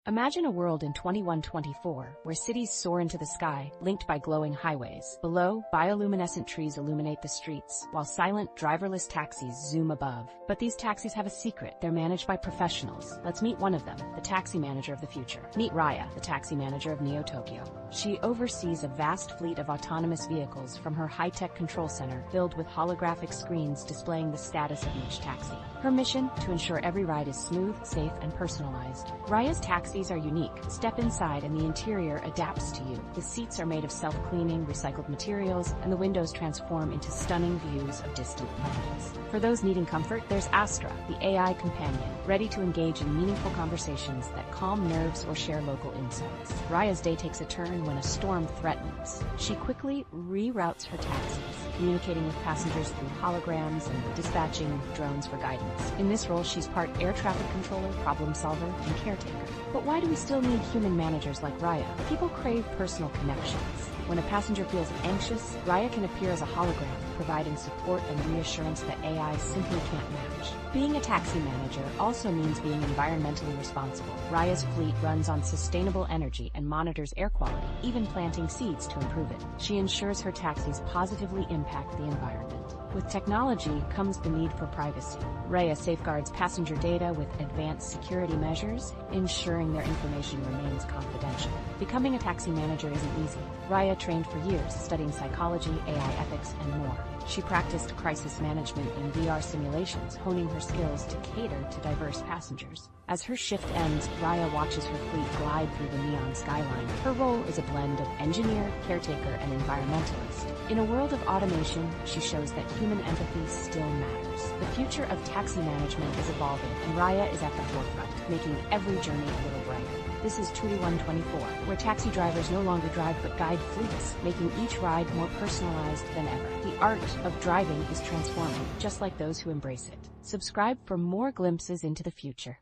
Imagine a world in 2124 where cities soar into the sky, linked by glowing highways. Below, bioluminescent trees illuminate the streets, while silent, driverless taxis zoom above. But these taxis have a secret. They're managed by professionals. Let's meet one of them, the taxi manager of the future. Meet Raya, the taxi manager of Neo Tokyo. She oversees a vast fleet of autonomous vehicles from her high-tech control center filled with holographic screens displaying the status of each taxi. Her mission? To ensure every ride is smooth, safe, and personalized. Raya's taxis are unique. Step inside and the interior adapts to you. The seats are made of self-cleaning, recycled materials, and the windows transform into stunning views of distant planets. For those needing comfort, there's Astra, the AI companion, ready to engage in meaningful conversations that calm nerves or share local insights. Raya's day takes a turn when a storm threatens. She quickly reroutes her taxis, communicating with passengers through holograms and dispatching drones for guidance. In this role, she's part air traffic controller, problem solver, and caretaker. But why do we still need human managers like Raya? People crave personal connections. When a passenger feels anxious, Raya can appear as a hologram, providing support and reassurance that AI simply can't match. Being a taxi manager also means being environmentally responsible. Raya's fleet runs on sustainable energy and monitors air quality, even planting seeds to improve it. She ensures her taxis positively impact the environment. With technology comes the need for privacy. Raya safeguards passenger data with advanced security measures, ensuring their information remains confidential. Becoming a taxi manager isn't easy. Raya trained for years, studying psychology, AI ethics, and more. She practiced crisis management in VR simulations, honing her skills to cater to diverse passengers. As her shift ends, Raya watches her fleet glide through the neon skyline. Her role is a blend of engineer, caretaker, and environmentalist. In a world of automation, she shows that human empathy still matters. The future of taxi management is evolving, and Raya is at the forefront, making every journey a little brighter. This is 2124, where taxi drivers no longer drive but guide fleets, making each ride more personalized than ever. The art of driving is transforming, just like those who embrace it. Subscribe for more glimpses into the future.